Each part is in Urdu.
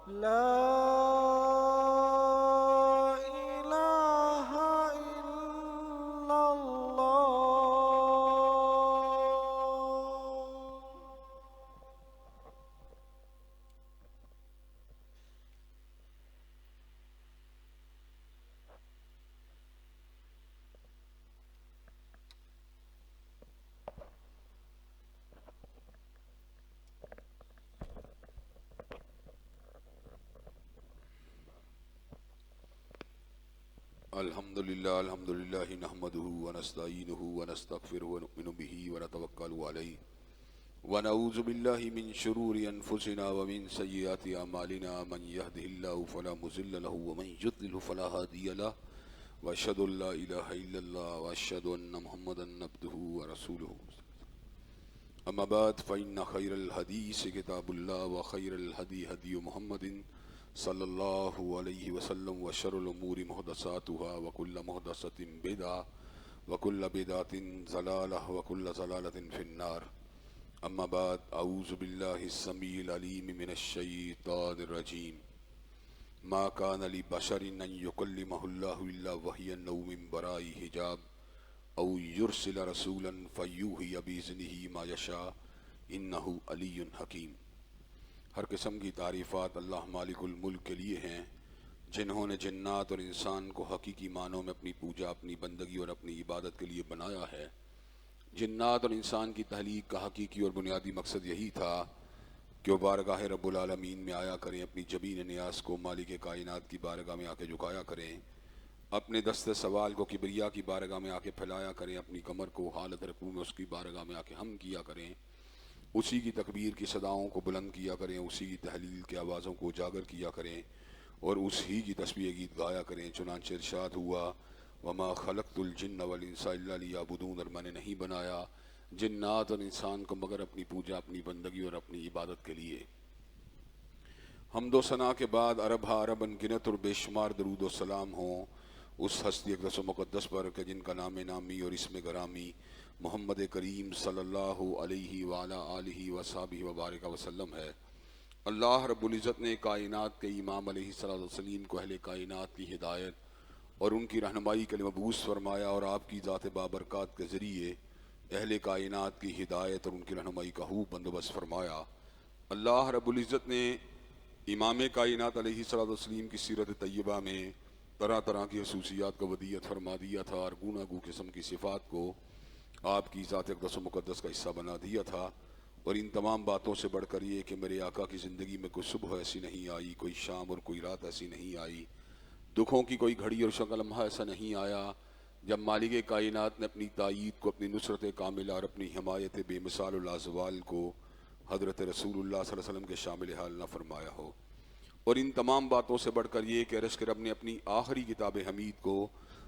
لا إله إلا الله. الحمد للہ نحمده ونستعینه ونستغفره ونؤمن به ونتوکل علیہ ونعوذ باللہ من شرور انفسنا ومن سیئات اعمالنا من يهده الله فلا مضل له ومن يضلل فلا هادي له واشهد ان لا اله الا الله واشهد ان محمدا عبده ورسوله اما بعد فان خير الحديث كتاب الله وخير الهدي هدي محمد صلی اللہ علیہ وسلم وشر الامور محدثاتها وكل محدثة بدعة وكل بدعة ضلالة وكل ضلالة في النار. اما بعد اعوذ باللہ السمیع العلیم من الشیطان الرجیم. ما كان لبشر ان يكلمه الله الا وحيا او من وراء حجاب او يرسل رسولا فيوحي باذنه ما يشاء انه علی حکیم. ہر قسم کی تعریفات اللہ مالک الملک کے لیے ہیں جنہوں نے جنات اور انسان کو حقیقی معنوں میں اپنی پوجا، اپنی بندگی اور اپنی عبادت کے لیے بنایا ہے. جنات اور انسان کی تخلیق کا حقیقی اور بنیادی مقصد یہی تھا کہ وہ بارگاہ رب العالمین میں آیا کریں، اپنی جبین نیاز کو مالک کائنات کی بارگاہ میں آ کے جھکایا کریں، اپنے دست سوال کو کبریا کی بارگاہ میں آ کے پھیلایا کریں، اپنی کمر کو حالت رکوع میں اس کی بارگاہ میں آ کے ہم کیا کریں، اسی کی تکبیر کی صداؤں کو بلند کیا کریں، اسی کی تحلیل کی آوازوں کو اجاگر کیا کریں اور اسی کی تسبیح گیت گایا کریں. چنانچہ ارشاد ہوا وما خلقت الجن والانس الا لیعبدون، اور میں نے نہیں بنایا جنات اور انسان کو مگر اپنی پوجا، اپنی بندگی اور اپنی عبادت کے لیے. حمد و ثنا کے بعد عرب ہا عرب انگنت اور بے شمار درود و سلام ہوں اس ہستی اقدس و مقدس پر کہ جن کا نام نامی اور اسم گرامی محمد کریم صلی اللہ علیہ وآلہ آلہ وصحبہ وبارک وسلم ہے. اللہ رب العزت نے کائنات کے امام علیہ الصلوۃ والسلام کو اہل کائنات کی ہدایت اور ان کی رہنمائی کے لیے مبعوث فرمایا اور آپ کی ذات بابرکات کے ذریعے اہل کائنات کی ہدایت اور ان کی رہنمائی کا خوب بندوبست فرمایا. اللہ رب العزت نے امام کائنات علیہ الصلوۃ والسلام کی سیرت طیبہ میں طرح طرح کی خصوصیات کو ودیت فرما دیا تھا اور گوناگو قسم کی صفات کو آپ کی ذات اقدس و مقدس کا حصہ بنا دیا تھا. اور ان تمام باتوں سے بڑھ کر یہ کہ میرے آقا کی زندگی میں کوئی صبح ایسی نہیں آئی، کوئی شام اور کوئی رات ایسی نہیں آئی، دکھوں کی کوئی گھڑی اور شکل لمحہ ایسا نہیں آیا جب مالک کائنات نے اپنی تائید کو، اپنی نصرت کاملہ اور اپنی حمایت بے مثال و لازوال کو حضرت رسول اللہ صلی اللہ علیہ وسلم کے شامل حال نہ فرمایا ہو. اور ان تمام باتوں سے بڑھ کر یہ کہ رزق رب نے اپنی آخری کتاب حمید کو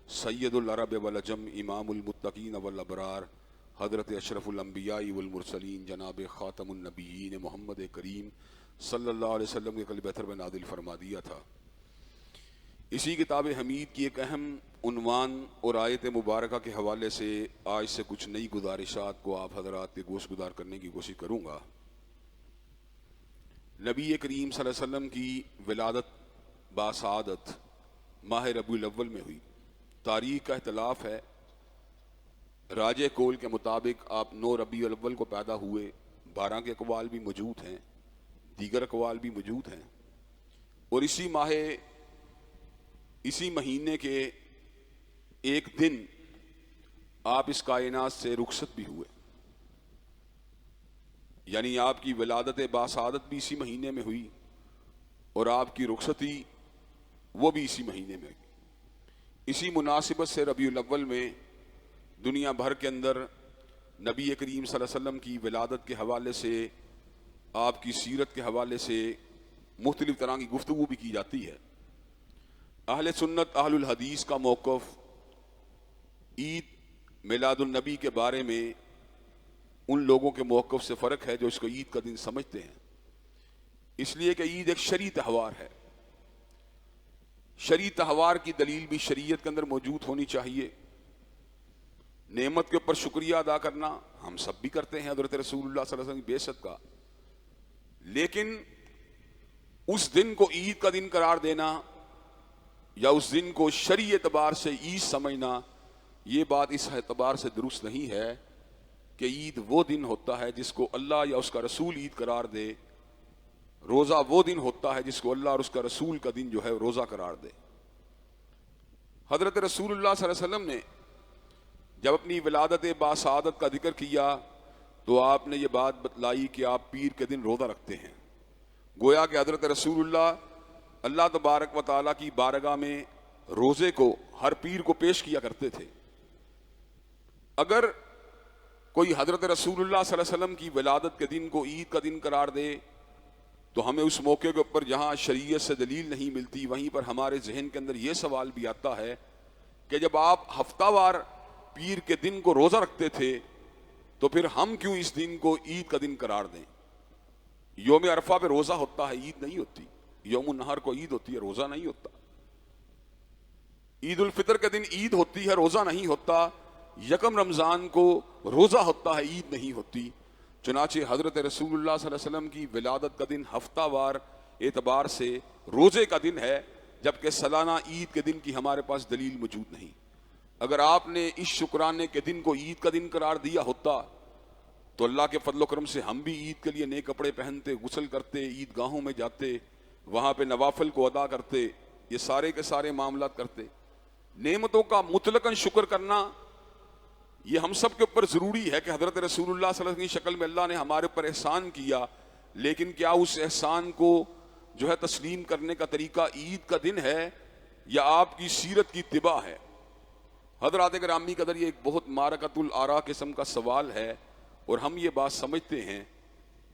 سید العرب والعجم امام المتقین والابرار حضرت اشرف الانبیاء والمرسلین جناب خاتم النبیین محمد کریم صلی اللہ علیہ وسلم کے قلب اطہر میں نازل فرما دیا تھا. اسی کتاب حمید کی ایک اہم عنوان اور آیت مبارکہ کے حوالے سے آج سے کچھ نئی گزارشات کو آپ حضرات کے گوش گزار کرنے کی کوشش کروں گا. نبی کریم صلی اللہ علیہ وسلم کی ولادت باسعادت ماہ ربیع الاول میں ہوئی. تاریخ کا اختلاف ہے. راجہ کول کے مطابق آپ 9 ربیع الاول کو پیدا ہوئے. 12 کے اقوال بھی موجود ہیں، دیگر اقوال بھی موجود ہیں. اور اسی مہینے کے ایک دن آپ اس کائنات سے رخصت بھی ہوئے. یعنی آپ کی ولادت باسعادت بھی اسی مہینے میں ہوئی اور آپ کی رخصتی وہ بھی اسی مہینے میں ہوئی. اسی مناسبت سے ربیع الاول میں دنیا بھر کے اندر نبی کریم صلی اللہ علیہ وسلم کی ولادت کے حوالے سے، آپ کی سیرت کے حوالے سے مختلف طرح کی گفتگو بھی کی جاتی ہے. اہل سنت اہل الحدیث کا موقف عید میلاد النبی کے بارے میں ان لوگوں کے موقف سے فرق ہے جو اس کو عید کا دن سمجھتے ہیں، اس لیے کہ عید ایک شرعی تہوار ہے. شرعی تہوار کی دلیل بھی شریعت کے اندر موجود ہونی چاہیے. نعمت کے اوپر شکریہ ادا کرنا ہم سب بھی کرتے ہیں حضرت رسول اللہ صلی اللہ علیہ وسلم کی بعثت کا، لیکن اس دن کو عید کا دن قرار دینا یا اس دن کو شرعی اعتبار سے عید سمجھنا، یہ بات اس اعتبار سے درست نہیں ہے کہ عید وہ دن ہوتا ہے جس کو اللہ یا اس کا رسول عید قرار دے، روزہ وہ دن ہوتا ہے جس کو اللہ اور اس کا رسول کا دن جو ہے روزہ قرار دے۔ حضرت رسول اللہ صلی اللہ علیہ وسلم نے جب اپنی ولادت باسعادت کا ذکر کیا تو آپ نے یہ بات بتلائی کہ آپ پیر کے دن روزہ رکھتے ہیں۔ گویا کہ حضرت رسول اللہ تبارک و تعالیٰ کی بارگاہ میں روزے کو ہر پیر کو پیش کیا کرتے تھے۔ اگر کوئی حضرت رسول اللہ صلی اللہ علیہ وسلم کی ولادت کے دن کو عید کا دن قرار دے تو ہمیں اس موقع کے اوپر جہاں شریعت سے دلیل نہیں ملتی وہیں پر ہمارے ذہن کے اندر یہ سوال بھی آتا ہے کہ جب آپ ہفتہ وار پیر کے دن کو روزہ رکھتے تھے تو پھر ہم کیوں اس دن کو عید کا دن قرار دیں؟ یوم عرفہ پہ روزہ ہوتا ہے، عید نہیں ہوتی۔ یوم النہر کو عید ہوتی ہے، روزہ نہیں ہوتا۔ عید الفطر کے دن عید ہوتی ہے، روزہ نہیں ہوتا۔ یکم رمضان کو روزہ ہوتا ہے، عید نہیں ہوتی۔ چنانچہ حضرت رسول اللہ صلی اللہ علیہ وسلم کی ولادت کا دن ہفتہ وار اعتبار سے روزے کا دن ہے، جبکہ سالانہ عید کے دن کی ہمارے پاس دلیل موجود نہیں۔ اگر آپ نے اس شکرانے کے دن کو عید کا دن قرار دیا ہوتا تو اللہ کے فضل و کرم سے ہم بھی عید کے لیے نئے کپڑے پہنتے، غسل کرتے، عید گاہوں میں جاتے، وہاں پہ نوافل کو ادا کرتے، یہ سارے کے سارے معاملات کرتے۔ نعمتوں کا مطلقاً شکر کرنا یہ ہم سب کے اوپر ضروری ہے کہ حضرت رسول اللہ صلی اللہ علیہ وسلم کی شکل میں اللہ نے ہمارے اوپر احسان کیا، لیکن کیا اس احسان کو جو ہے تسلیم کرنے کا طریقہ عید کا دن ہے یا آپ کی سیرت کی اتباع ہے؟ حضرات گرامی قدر، یہ ایک بہت معرکۃ الآراء قسم کا سوال ہے، اور ہم یہ بات سمجھتے ہیں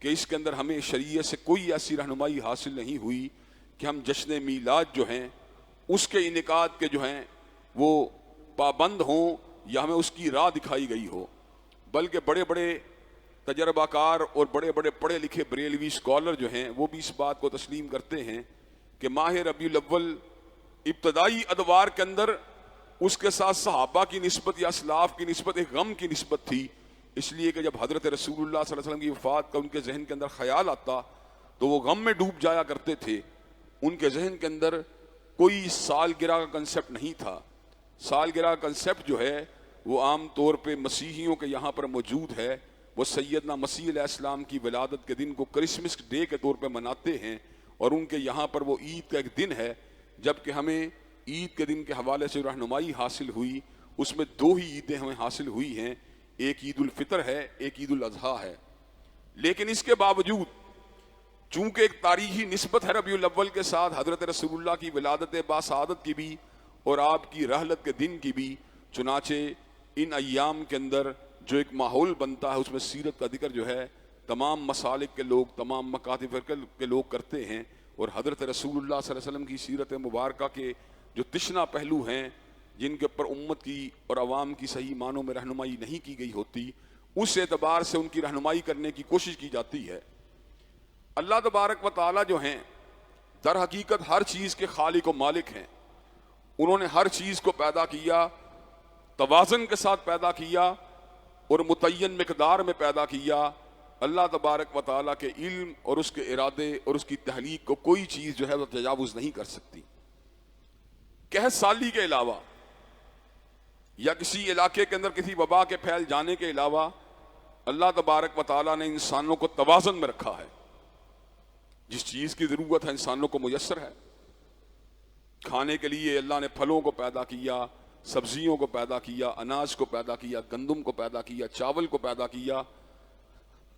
کہ اس کے اندر ہمیں شریعت سے کوئی ایسی رہنمائی حاصل نہیں ہوئی کہ ہم جشن میلاد جو ہیں اس کے انعقاد کے جو ہیں وہ پابند ہوں یا ہمیں اس کی راہ دکھائی گئی ہو، بلکہ بڑے بڑے تجربہ کار اور بڑے بڑے پڑھے لکھے بریلوی اسکالر جو ہیں وہ بھی اس بات کو تسلیم کرتے ہیں کہ ماہ ربیع الاول ابتدائی ادوار کے اندر اس کے ساتھ صحابہ کی نسبت یا اسلاف کی نسبت ایک غم کی نسبت تھی، اس لیے کہ جب حضرت رسول اللہ صلی اللہ علیہ وسلم کی وفات کا ان کے ذہن کے اندر خیال آتا تو وہ غم میں ڈوب جایا کرتے تھے۔ ان کے ذہن کے اندر کوئی سالگرہ کا کنسیپٹ نہیں تھا۔ سالگرہ کا کنسیپٹ جو ہے وہ عام طور پہ مسیحیوں کے یہاں پر موجود ہے، وہ سیدنا مسیح علیہ السلام کی ولادت کے دن کو کرسمس ڈے کے طور پہ مناتے ہیں، اور ان کے یہاں پر وہ عید کا ایک دن ہے، جبکہ ہمیں عید کے دن کے حوالے سے رہنمائی حاصل ہوئی، اس میں دو ہی عیدیں ہمیں حاصل ہوئی ہیں، ایک عید الفطر ہے، ایک عید الاضحیٰ ہے۔ لیکن اس کے باوجود چونکہ ایک تاریخی نسبت ہے ربیع الاول کے ساتھ حضرت رسول اللہ کی ولادت باسعادت کی بھی اور آپ کی رحلت کے دن کی بھی، چنانچہ ان ایام کے اندر جو ایک ماحول بنتا ہے اس میں سیرت کا ذکر جو ہے تمام مسالک کے لوگ، تمام مکاتب کے لوگ کرتے ہیں، اور حضرت رسول اللہ صلی اللہ علیہ وسلم کی سیرت مبارکہ کے جو تشنہ پہلو ہیں جن کے اوپر امت کی اور عوام کی صحیح معنوں میں رہنمائی نہیں کی گئی ہوتی، اس اعتبار سے ان کی رہنمائی کرنے کی کوشش کی جاتی ہے۔ اللہ تبارک و تعالی جو ہیں در حقیقت ہر چیز کے خالق و مالک ہیں، انہوں نے ہر چیز کو پیدا کیا، توازن کے ساتھ پیدا کیا اور متعین مقدار میں پیدا کیا۔ اللہ تبارک و تعالیٰ کے علم اور اس کے ارادے اور اس کی تخلیق کو کوئی چیز جو ہے وہ تجاوز نہیں کر سکتی۔ قحط سالی کے علاوہ یا کسی علاقے کے اندر کسی وبا کے پھیل جانے کے علاوہ اللہ تبارک و تعالیٰ نے انسانوں کو توازن میں رکھا ہے۔ جس چیز کی ضرورت ہے انسانوں کو میسر ہے۔ کھانے کے لیے اللہ نے پھلوں کو پیدا کیا، سبزیوں کو پیدا کیا، اناج کو پیدا کیا، گندم کو پیدا کیا، چاول کو پیدا کیا۔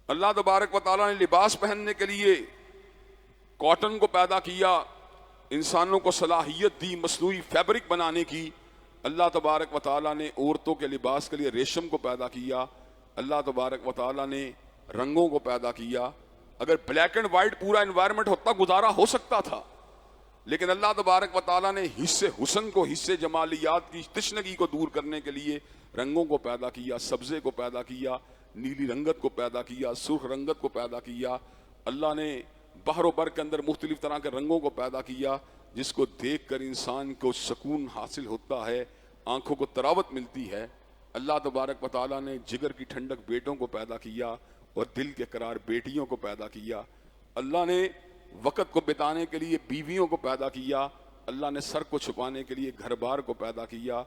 اللہ تبارک و تعالیٰ نے لباس پہننے کے لیے کاٹن کو پیدا کیا، انسانوں کو صلاحیت دی مصنوعی فیبرک بنانے کی۔ اللہ تبارک و تعالیٰ نے عورتوں کے لباس کے لیے ریشم کو پیدا کیا۔ اللہ تبارک و تعالیٰ نے رنگوں کو پیدا کیا۔ اگر بلیک اینڈ وائٹ پورا انوائرمنٹ ہوتا گزارا ہو سکتا تھا، لیکن اللہ تبارک و تعالیٰ نے حصے حسن کو، حصے جمالیات کی تشنگی کو دور کرنے کے لیے رنگوں کو پیدا کیا، سبزے کو پیدا کیا، نیلی رنگت کو پیدا کیا، سرخ رنگت کو پیدا کیا۔ اللہ نے بحر و بر کے اندر مختلف طرح کے رنگوں کو پیدا کیا، جس کو دیکھ کر انسان کو سکون حاصل ہوتا ہے، آنکھوں کو تراوت ملتی ہے۔ اللہ تبارک و تعالیٰ نے جگر کی ٹھنڈک بیٹوں کو پیدا کیا اور دل کے قرار بیٹیوں کو پیدا کیا۔ اللہ نے وقت کو بتانے کے لیے بیویوں کو پیدا کیا، اللہ نے سر کو چھپانے کے لیے گھر بار کو پیدا کیا،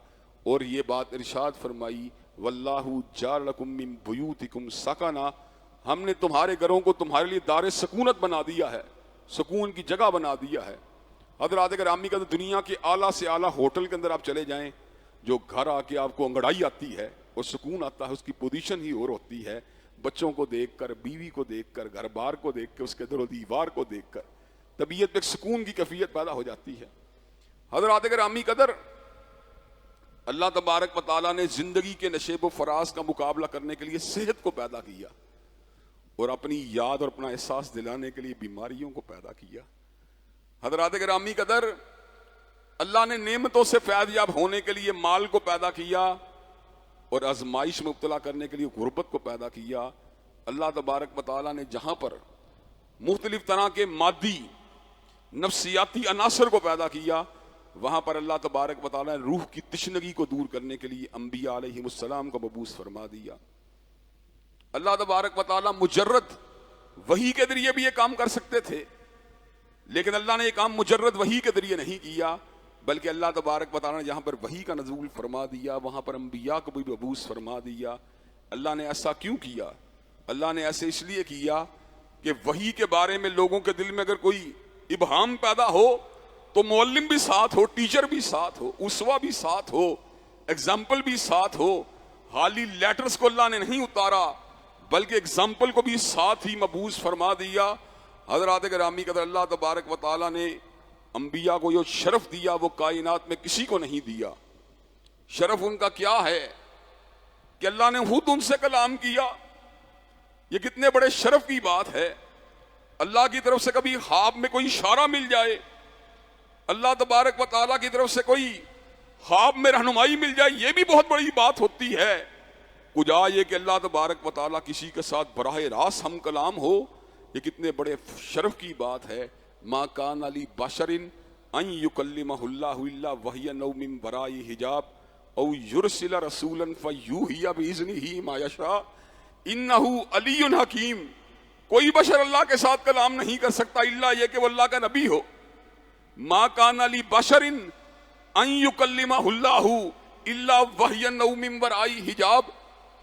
اور یہ بات ارشاد فرمائی واللہ جعل لکم من بیوتکم سکنا، ہم نے تمہارے گھروں کو تمہارے لیے دار سکونت بنا دیا ہے، سکون کی جگہ بنا دیا ہے۔ حضرات گرامی کا دنیا کے اعلیٰ سے اعلیٰ ہوٹل کے اندر آپ چلے جائیں، جو گھر آ کے آپ کو انگڑائی آتی ہے اور سکون آتا ہے، اس کی پوزیشن ہی اور ہوتی ہے، بچوں کو دیکھ کر، بیوی کو دیکھ کر، گھر بار کو دیکھ کر، اس کے در و دیوار کو دیکھ کر طبیعت میں ایک سکون کی کیفیت پیدا ہو جاتی ہے۔ حضرات گرامی قدر، اللہ تبارک و تعالیٰ نے زندگی کے نشیب و فراز کا مقابلہ کرنے کے لیے صحت کو پیدا کیا، اور اپنی یاد اور اپنا احساس دلانے کے لیے بیماریوں کو پیدا کیا۔ حضرات گرامی قدر، اللہ نے نعمتوں سے فیض یاب ہونے کے لیے مال کو پیدا کیا، اور آزمائش میں مبتلا کرنے کے لیے غربت کو پیدا کیا۔ اللہ تبارک و تعالیٰ نے جہاں پر مختلف طرح کے مادی نفسیاتی عناصر کو پیدا کیا، وہاں پر اللہ تبارک و تعالیٰ نے روح کی تشنگی کو دور کرنے کے لیے انبیاء علیہم السلام کو مبعوث فرما دیا۔ اللہ تبارک و تعالیٰ مجرد وحی کے ذریعے بھی یہ کام کر سکتے تھے، لیکن اللہ نے یہ کام مجرد وحی کے ذریعے نہیں کیا، بلکہ اللہ تبارک و تعالیٰ نے جہاں پر وحی کا نزول فرما دیا، وہاں پر انبیاء کو بھی مبعوث فرما دیا۔ اللہ نے ایسا کیوں کیا؟ اللہ نے ایسے اس لیے کیا کہ وحی کے بارے میں لوگوں کے دل میں اگر کوئی ابہام پیدا ہو تو معلم بھی ساتھ ہو، ٹیچر بھی ساتھ ہو، اسوہ بھی ساتھ ہو، ایگزامپل بھی ساتھ ہو۔ خالی لیٹرز کو اللہ نے نہیں اتارا، بلکہ ایگزامپل کو بھی ساتھ ہی مبعوث فرما دیا۔ حضرات گرامی قدر، اللہ تبارک و تعالیٰ نے انبیاء کو جو شرف دیا وہ کائنات میں کسی کو نہیں دیا۔ شرف ان کا کیا ہے کہ اللہ نے خود ان سے کلام کیا۔ یہ کتنے بڑے شرف کی بات ہے۔ اللہ کی طرف سے کبھی خواب میں کوئی اشارہ مل جائے، اللہ تبارک و تعالیٰ کی طرف سے کوئی خواب میں رہنمائی مل جائے، یہ بھی بہت بڑی بات ہوتی ہے۔ کجا یہ کہ اللہ تبارک و تعالیٰ کسی کے ساتھ براہ راست ہم کلام ہو، یہ کتنے بڑے شرف کی بات ہے۔ ما کان علی بشر ان یکلمہ اللہ الا وحی او من وراء حجاب او یرسل رسولا فیوحی باذنہ ما یشاء انہ علی حکیم۔ کوئی بشر اللہ کے ساتھ کلام نہیں کر سکتا الا یہ کہ وہ اللہ کا نبی ہو۔ ما کان علی بشر ان یکلمہ اللہ الا وحی او من وراء حجاب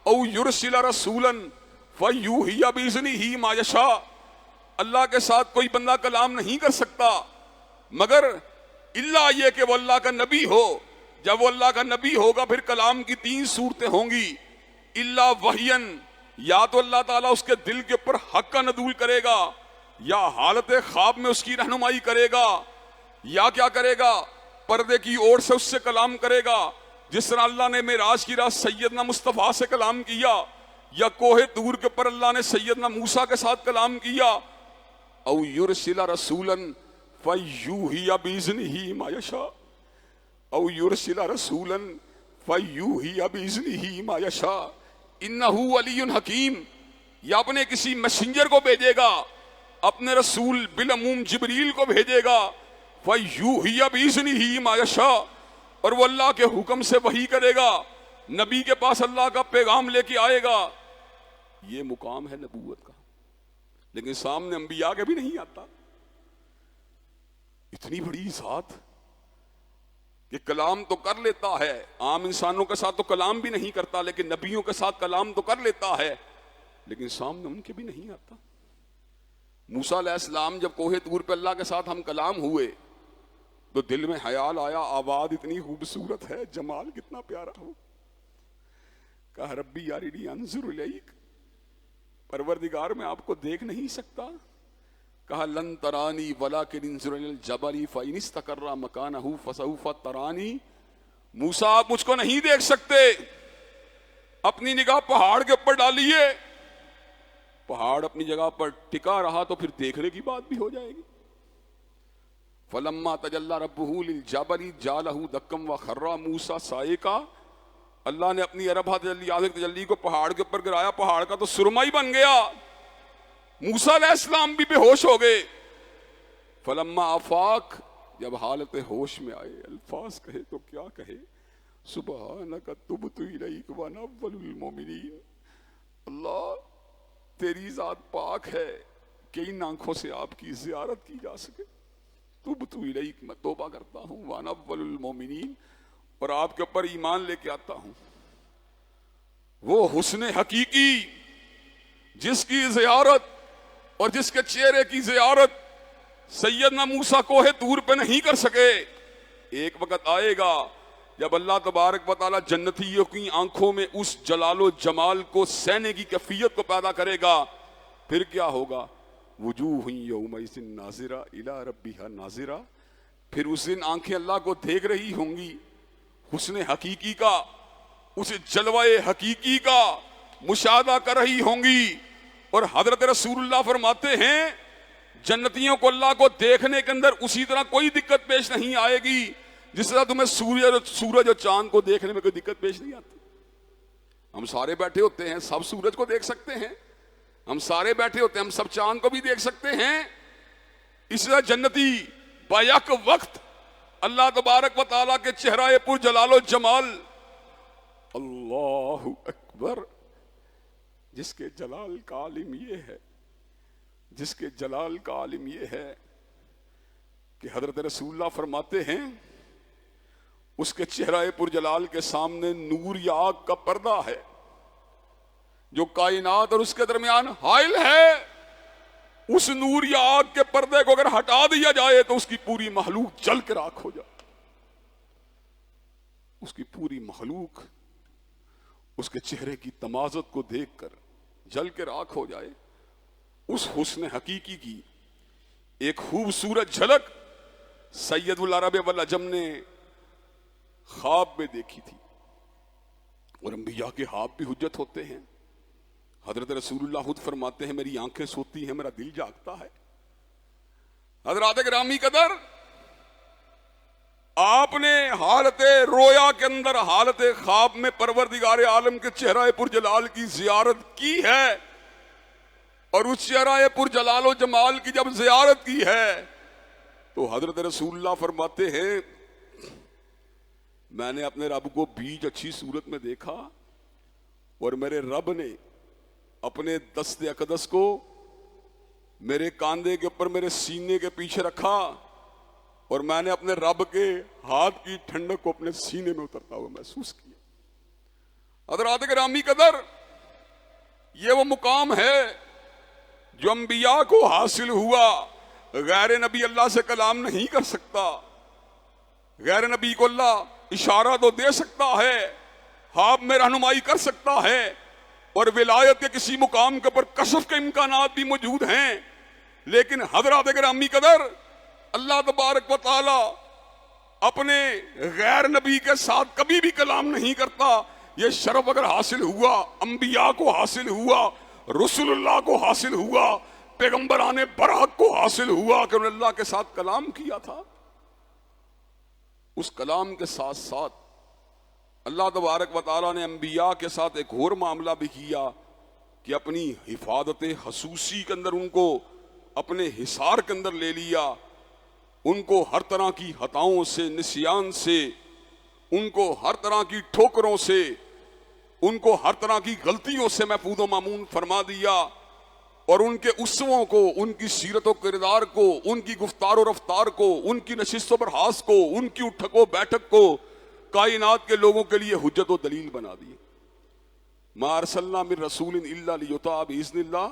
او یرسل رسولا فیوحی باذنہ ما یشاء۔ اللہ کے ساتھ کوئی بندہ کلام نہیں کر سکتا مگر اللہ یہ کہ وہ اللہ کا نبی ہو۔ جب وہ اللہ کا نبی ہوگا پھر کلام کی تین صورتیں ہوں گی۔ اللہ وحین، یا تو اللہ تعالیٰ اس کے دل کے اوپر حق کا نزول کرے گا، یا حالت خواب میں اس کی رہنمائی کرے گا، یا کیا کرے گا، پردے کی اوٹ سے اس سے کلام کرے گا، جس طرح اللہ نے معراج کی رات سیدنا مصطفیٰ سے کلام کیا، یا کوہ طور کے اوپر اللہ نے سیدنا موسیٰ کے ساتھ کلام کیا۔ او یرسل رسولا فیوحی باذنہ ما یشاء، او یرسل رسولا فیوحی باذنہ ما یشاء انہ علی حکیم۔ یا اپنے کسی میسنجر کو بھیجے گا، اپنے رسول بالعموم جبریل کو بھیجے گا، فیوحی باذنہ ما یشاء، اور وہ اللہ کے حکم سے وحی کرے گا، نبی کے پاس اللہ کا پیغام لے کے آئے گا۔ یہ مقام ہے نبوت کا، لیکن سامنے انبیاء کے بھی نہیں آتا۔ اتنی بڑی ذات کہ کلام تو کر لیتا ہے، عام انسانوں کے ساتھ تو کلام بھی نہیں کرتا، لیکن نبیوں کے ساتھ کلام تو کر لیتا ہے، لیکن سامنے ان کے بھی نہیں آتا۔ موسیٰ علیہ السلام جب کوہ طور پہ اللہ کے ساتھ ہم کلام ہوئے تو دل میں خیال آیا، آواز اتنی خوبصورت ہے، جمال کتنا پیارا ہو۔ کہا ربی ارنی انظر الیک، پروردگار میں آپ کو دیکھ نہیں سکتا۔ کہا لن ترانی ولکن انظر الی الجبل فإن استقر مکانہ فسوف ترانی۔ موسیٰ آپ مجھ کو نہیں دیکھ سکتے، اپنی نگاہ پہاڑ کے اوپر ڈالیے، پہاڑ اپنی جگہ پر ٹکا رہا تو پھر دیکھنے کی بات بھی ہو جائے گی۔ فلما تجلی ربہ للجبل جعلہ دکا وخر موسیٰ صعقا، اللہ نے اپنی اربہ تجلی کو پہاڑ کے اوپر گرایا، پہاڑ کا تو سرما ہی بن گیا، موسیٰ علیہ السلام بھی بے ہوش ہو گئے۔ فلما آفاق، جب حالت ہوش میں آئے، الفاظ کہے تو کیا کہے، سبحانک تبت الیک وانا اول المؤمنین۔ اللہ تیری ذات پاک ہے، کہ ان آنکھوں سے آپ کی زیارت کی جا سکے. تبت الیک، میں توبہ کرتا ہوں، وانا اول المومنین، اور آپ کے اوپر ایمان لے کے آتا ہوں. وہ حسن حقیقی جس کی زیارت اور جس کے چہرے کی زیارت سیدنا موسیٰ کوہ طور پہ نہیں کر سکے، ایک وقت آئے گا جب اللہ تبارک و تعالیٰ جنتیوں کی آنکھوں میں اس جلال و جمال کو سہنے کی کیفیت کو پیدا کرے گا. پھر کیا ہوگا؟ وجوہ یومئذ ناظرہ الی ربہا ناظرہ. پھر اس دن آنکھیں اللہ کو دیکھ رہی ہوں گی، حسن حقیقی کا، اس جلوہ حقیقی کا مشاہدہ کر رہی ہوں گی. اور حضرت رسول اللہ فرماتے ہیں جنتیوں کو اللہ کو دیکھنے کے اندر اسی طرح کوئی دقت پیش نہیں آئے گی جس طرح تمہیں سورج اور چاند کو دیکھنے میں کوئی دقت پیش نہیں آتی. ہم سارے بیٹھے ہوتے ہیں، سب سورج کو دیکھ سکتے ہیں، ہم سارے بیٹھے ہوتے ہیں، ہم سب چاند کو بھی دیکھ سکتے ہیں. اس طرح جنتی بیک وقت اللہ تبارک و تعالیٰ کے چہرہ پر جلال و جمال، اللہ اکبر، جس کے جلال کا عالم یہ ہے، جس کے جلال کا عالم یہ ہے کہ حضرت رسول اللہ فرماتے ہیں اس کے چہرہ پر جلال کے سامنے نور یا آگ کا پردہ ہے جو کائنات اور اس کے درمیان حائل ہے. اس نور یا آگ کے پردے کو اگر ہٹا دیا جائے تو اس کی پوری مخلوق جل کے راکھ ہو جائے. اس کی پوری مخلوق اس کے چہرے کی تمازت کو دیکھ کر جل کے راکھ ہو جائے. اس حسن حقیقی کی ایک خوبصورت جھلک سید العرب والعجم نے خواب میں دیکھی تھی. اور انبیاء کے خواب بھی حجت ہوتے ہیں. حضرت رسول اللہ خود فرماتے ہیں میری آنکھیں سوتی ہیں، میرا دل جاگتا ہے. حضرات گرامی قدر، آپ نے حالت رویا کے اندر، حالت خواب میں پروردگار عالم کے چہرہ پر جلال کی زیارت کی ہے. اور اس چہرہ پر جلال و جمال کی جب زیارت کی ہے تو حضرت رسول اللہ فرماتے ہیں میں نے اپنے رب کو بیج اچھی صورت میں دیکھا اور میرے رب نے اپنے دست اقدس کو میرے کاندھے کے اوپر میرے سینے کے پیچھے رکھا اور میں نے اپنے رب کے ہاتھ کی ٹھنڈک کو اپنے سینے میں اترتا ہوا محسوس کیا. حضرات گرامی قدر، یہ وہ مقام ہے جو انبیاء کو حاصل ہوا. غیر نبی اللہ سے کلام نہیں کر سکتا. غیر نبی کو اللہ اشارہ تو دے سکتا ہے، خواب میں رہنمائی کر سکتا ہے، اور ولایت کے کسی مقام کے اوپر کشف کے امکانات بھی موجود ہیں. لیکن حضرات گرامی قدر، اللہ تبارک و تعالی اپنے غیر نبی کے ساتھ کبھی بھی کلام نہیں کرتا. یہ شرف اگر حاصل ہوا، انبیاء کو حاصل ہوا، رسول اللہ کو حاصل ہوا، پیغمبران برحق کو حاصل ہوا کہ انہوں نے اللہ کے ساتھ کلام کیا تھا. اس کلام کے ساتھ ساتھ اللہ تبارک و تعالیٰ نے انبیاء کے ساتھ ایک اور معاملہ بھی کیا کہ اپنی حفاظت خصوصی کے اندر ان کو اپنے حصار کے اندر لے لیا. ان کو ہر طرح کی خطاؤں سے، نسیان سے، ان کو ہر طرح کی ٹھوکروں سے، ان کو ہر طرح کی غلطیوں سے محفوظ و مامون فرما دیا. اور ان کے اسووں کو، ان کی سیرت و کردار کو، ان کی گفتار و رفتار کو، ان کی نشست و برخاست کو، ان کی اٹھک و بیٹھک کو کائنات کے لوگوں کے لیے حجت و دلیل بنا دی. ما ارسلنا من رسول الا لیطاع باذن اللہ.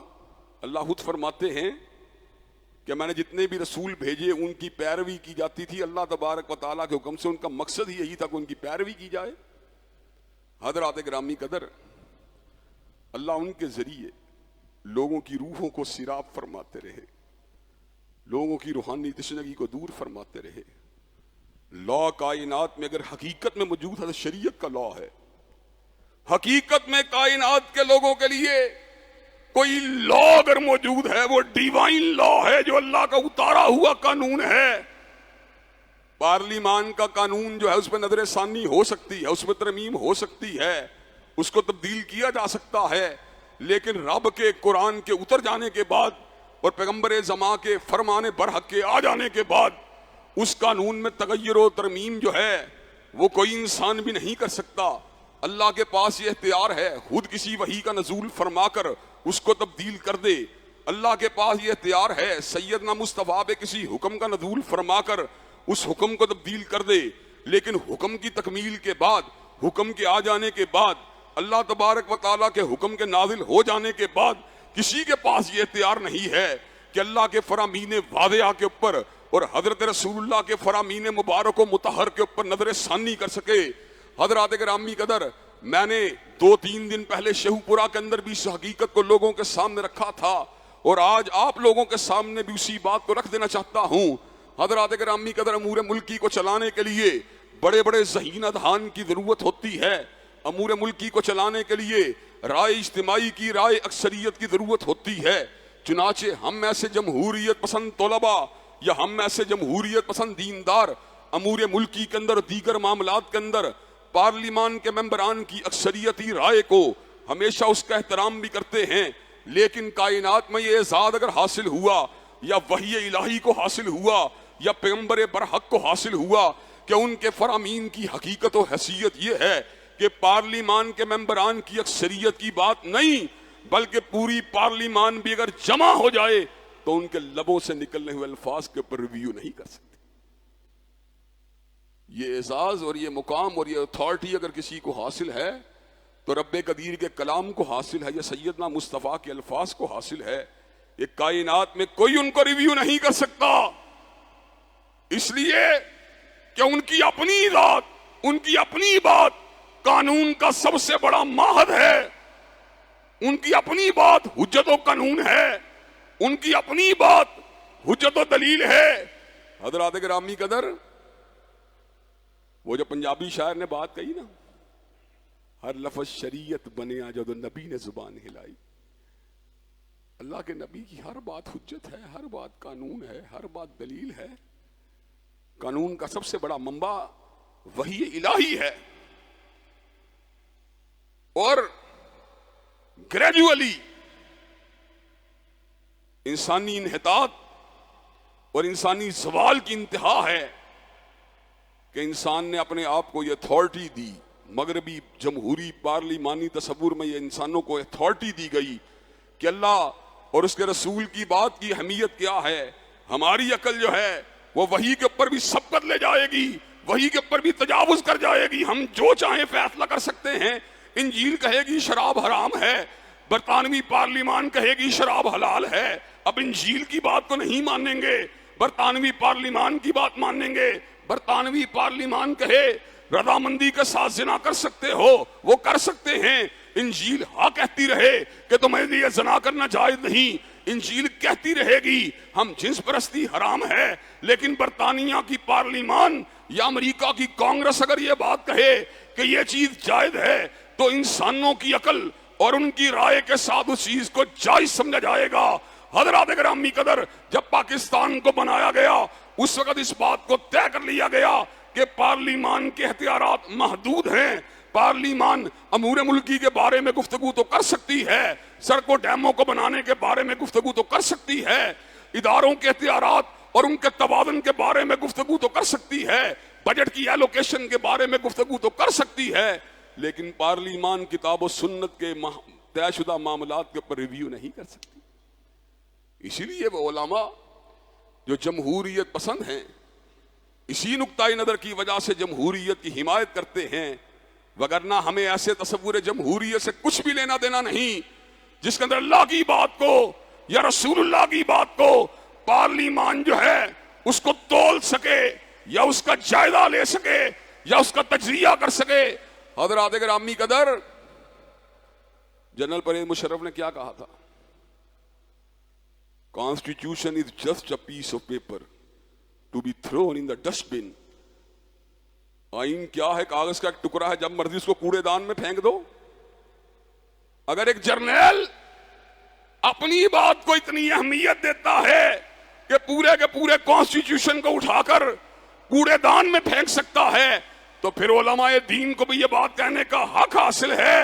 اللہ خود فرماتے ہیں کہ میں نے جتنے بھی رسول بھیجے ان کی پیروی کی جاتی تھی اللہ تبارک و تعالیٰ کے حکم سے. ان کا مقصد ہی یہی تھا کہ ان کی پیروی کی جائے. حضرات گرامی قدر، اللہ ان کے ذریعے لوگوں کی روحوں کو سیراب فرماتے رہے، لوگوں کی روحانی تشنگی کو دور فرماتے رہے. لا کائنات میں اگر حقیقت میں موجود ہے تو شریعت کا لا ہے. حقیقت میں کائنات کے لوگوں کے لیے کوئی لا اگر موجود ہے وہ ڈیوائن لا ہے، جو اللہ کا اتارا ہوا قانون ہے. پارلیمان کا قانون جو ہے اس پہ نظر ثانی ہو سکتی ہے، اس میں ترمیم ہو سکتی ہے، اس کو تبدیل کیا جا سکتا ہے، لیکن رب کے قرآن کے اتر جانے کے بعد اور پیغمبر زماں کے فرمان برحق کے آ جانے کے بعد اس قانون میں تغیر و ترمیم جو ہے وہ کوئی انسان بھی نہیں کر سکتا. اللہ کے پاس یہ اختیار ہے، خود کسی وحی کا نزول فرما کر اس کو تبدیل کر دے. اللہ کے پاس یہ اختیار ہے سیدنا مصطفیٰ پہ کسی حکم کا نزول فرما کر اس حکم کو تبدیل کر دے، لیکن حکم کی تکمیل کے بعد، حکم کے آ جانے کے بعد، اللہ تبارک و تعالیٰ کے حکم کے نازل ہو جانے کے بعد کسی کے پاس یہ اختیار نہیں ہے کہ اللہ کے فرامین واضحہ کے اوپر اور حضرت رسول اللہ کے فرامین مبارک و مطہر کے اوپر نظر ثانی کر سکے۔ حضرات گرامی قدر، میں نے 2-3 دن پہلے شیخو پورہ کے اندر بھی اس حقیقت کو لوگوں کے سامنے رکھا تھا، اور آج آپ لوگوں کے سامنے بھی اسی بات کو رکھ دینا چاہتا ہوں۔ حضرات گرامی قدر، امور ملکی کو چلانے کے لیے بڑے بڑے ذہین اذہان کی ضرورت ہوتی ہے، امور ملکی کو چلانے کے لیے رائے اجتماعی کی، رائے اکثریت کی ضرورت ہوتی ہے۔ چنانچہ ہم ایسے جمہوریت پسند طلباء یا ہم ایسے جمہوریت پسند دیندار امور ملکی کے اندر، دیگر معاملات کے اندر پارلیمان کے ممبران کی اکثریتی رائے کو ہمیشہ اس کا احترام بھی کرتے ہیں، لیکن کائنات میں یہ اعزاز اگر حاصل ہوا یا وحی الہی کو حاصل ہوا یا پیغمبر برحق کو حاصل ہوا کہ ان کے فرامین کی حقیقت و حیثیت یہ ہے کہ پارلیمان کے ممبران کی اکثریت کی بات نہیں، بلکہ پوری پارلیمان بھی اگر جمع ہو جائے تو ان کے لبوں سے نکلنے ہوئے الفاظ کے اوپر ریویو نہیں کر سکتے۔ یہ اعزاز اور یہ مقام اور یہ اتھارٹی اگر کسی کو حاصل ہے تو رب قدیر کے کلام کو حاصل ہے، یا سیدنا مصطفیٰ کے الفاظ کو حاصل ہے۔ یہ کائنات میں کوئی ان کو ریویو نہیں کر سکتا، اس لیے کہ ان کی اپنی ذات، ان کی اپنی بات قانون کا سب سے بڑا ماہد ہے، ان کی اپنی بات حجت و قانون ہے، ان کی اپنی بات حجت و دلیل ہے۔ حضرات گرامی قدر، وہ جو پنجابی شاعر نے بات کہی نا، ہر لفظ شریعت بنیا جب نبی نے زبان ہلائی، اللہ کے نبی کی ہر بات حجت ہے، ہر بات قانون ہے، ہر بات دلیل ہے۔ قانون کا سب سے بڑا منبع وحی الہی ہے، اور گریجولی انسانی انحطاط اور انسانی زوال کی انتہا ہے کہ انسان نے اپنے آپ کو یہ اتھارٹی دی، مغربی جمہوری پارلیمانی تصور میں یہ انسانوں کو اتھارٹی دی گئی کہ اللہ اور اس کے رسول کی بات کی اہمیت کیا ہے۔ ہماری عقل جو ہے وہ وحی کے اوپر بھی سبقت لے جائے گی، وحی کے اوپر بھی تجاوز کر جائے گی، ہم جو چاہیں فیصلہ کر سکتے ہیں۔ انجیل کہے گی شراب حرام ہے، برطانوی پارلیمان کہے گی شراب حلال ہے، اب انجیل کی بات کو نہیں مانیں گے، برطانوی پارلیمان کی بات مانیں گے۔ برطانوی پارلیمان کہے رضامندی کے ساتھ زنا کر سکتے ہو، وہ کر سکتے ہیں، انجیل ہاں کہتی رہے کہ تمہیں لیے زنا کرنا جائز نہیں، انجیل کہتی رہے گی ہم جنس پرستی حرام ہے، لیکن برطانیہ کی پارلیمان یا امریکہ کی کانگریس اگر یہ بات کہے کہ یہ چیز جائز ہے تو انسانوں کی عقل اور ان کی رائے کے ساتھ اس چیز کو جائز سمجھا جائے گا۔ حضرات گرامی قدر، جب پاکستان کو بنایا گیا اس وقت اس بات کو طے کر لیا گیا کہ پارلیمان کے اختیارات محدود ہیں، پارلیمان امور ملکی کے بارے میں گفتگو تو کر سکتی ہے، سڑکوں ڈیموں کو بنانے کے بارے میں گفتگو تو کر سکتی ہے، اداروں کے اختیارات اور ان کے توازن کے بارے میں گفتگو تو کر سکتی ہے، بجٹ کی ایلوکیشن کے بارے میں گفتگو تو کر سکتی ہے، لیکن پارلیمان کتاب و سنت کے طے شدہ معاملات کے اوپر ریویو نہیں کر سکتی۔ اسی لیے وہ علماء جو جمہوریت پسند ہیں اسی نقطۂ نظر کی وجہ سے جمہوریت کی حمایت کرتے ہیں، وگرنہ ہمیں ایسے تصور جمہوریت سے کچھ بھی لینا دینا نہیں جس کے اندر اللہ کی بات کو یا رسول اللہ کی بات کو پارلیمان جو ہے اس کو تول سکے یا اس کا جائزہ لے سکے یا اس کا تجزیہ کر سکے۔ حضرات گرامی قدر، جنرل پرویز مشرف نے کیا کہا تھا؟ Constitution is just a piece of paper to be thrown in the dustbin. آئین کیا ہے؟ کاغذ کا ایک ٹکڑا ہے، جب مرضی اس کو کوڑے دان میں پھینک دو۔ اگر ایک جرنیل اپنی بات کو اتنی اہمیت دیتا ہے کہ پورے کے پورے کانسٹیٹیوشن کو اٹھا کر کوڑے دان میں پھینک سکتا ہے، تو پھر علماء دین کو بھی یہ بات کہنے کا حق حاصل ہے